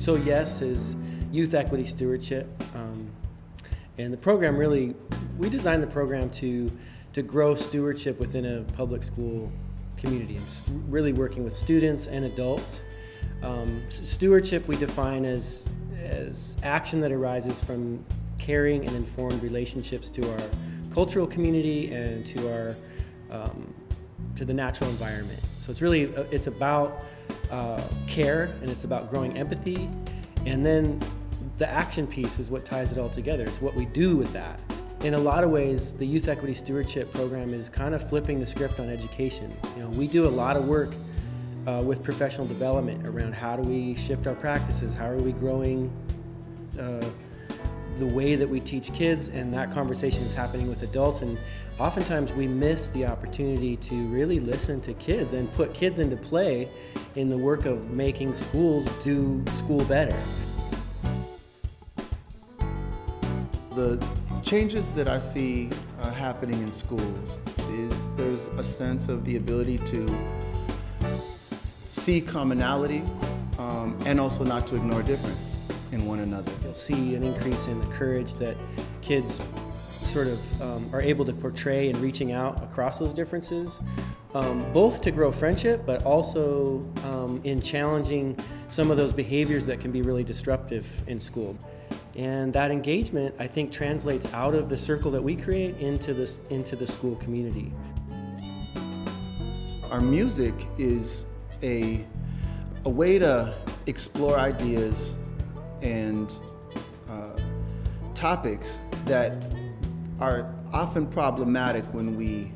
So YES is Youth Equity Stewardship, and the program really, we designed the program to grow stewardship within a public school community. It's really working with students and adults. Stewardship we define as action that arises from caring and informed relationships to our cultural community and to the natural environment. So it's really, it's about care, and it's about growing empathy, and then the action piece is what ties it all together. It's what we do with that. In a lot of ways, the Youth Equity Stewardship program is kind of flipping the script on education. You know, we do a lot of work with professional development around how do we shift our practices, how are we growing the way that we teach kids, and that conversation is happening with adults, and oftentimes we miss the opportunity to really listen to kids and put kids into play in the work of making schools do school better. The changes that I see happening in schools is there's a sense of the ability to see commonality and also not to ignore difference in one another. You'll see an increase in the courage that kids sort of are able to portray in reaching out across those differences, both to grow friendship, but also in challenging some of those behaviors that can be really disruptive in school. And that engagement, I think, translates out of the circle that we create into the school community. Our music is a way to explore ideas and topics that are often problematic when we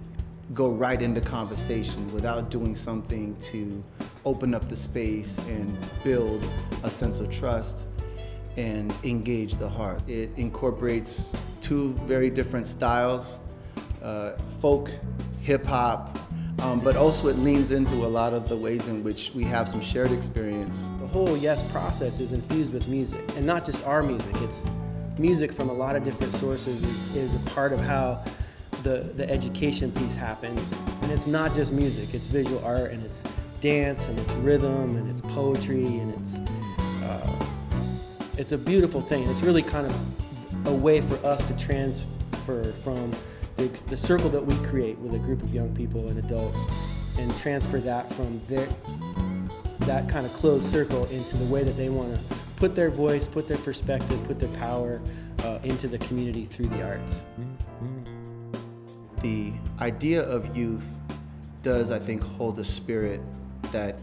go right into conversation without doing something to open up the space and build a sense of trust and engage the heart. It incorporates two very different styles, folk, hip-hop, but also it leans into a lot of the ways in which we have some shared experience. The whole YES process is infused with music, and not just our music. It's music from a lot of different sources is a part of how the education piece happens. And it's not just music, it's visual art, and it's dance, and it's rhythm, and it's poetry, and it's a beautiful thing. It's really kind of a way for us to transfer from the circle that we create with a group of young people and adults, and transfer that from that kind of closed circle into the way that they want to put their voice, put their perspective, put their power into the community through the arts. The idea of youth does, I think, hold a spirit that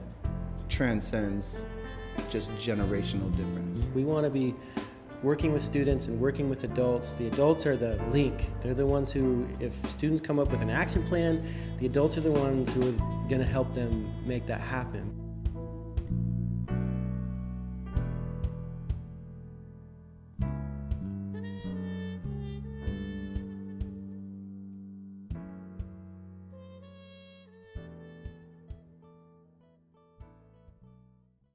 transcends just generational difference. We want to be working with students and working with adults. The adults are the link. They're the ones who, if students come up with an action plan, the adults are the ones who are going to help them make that happen.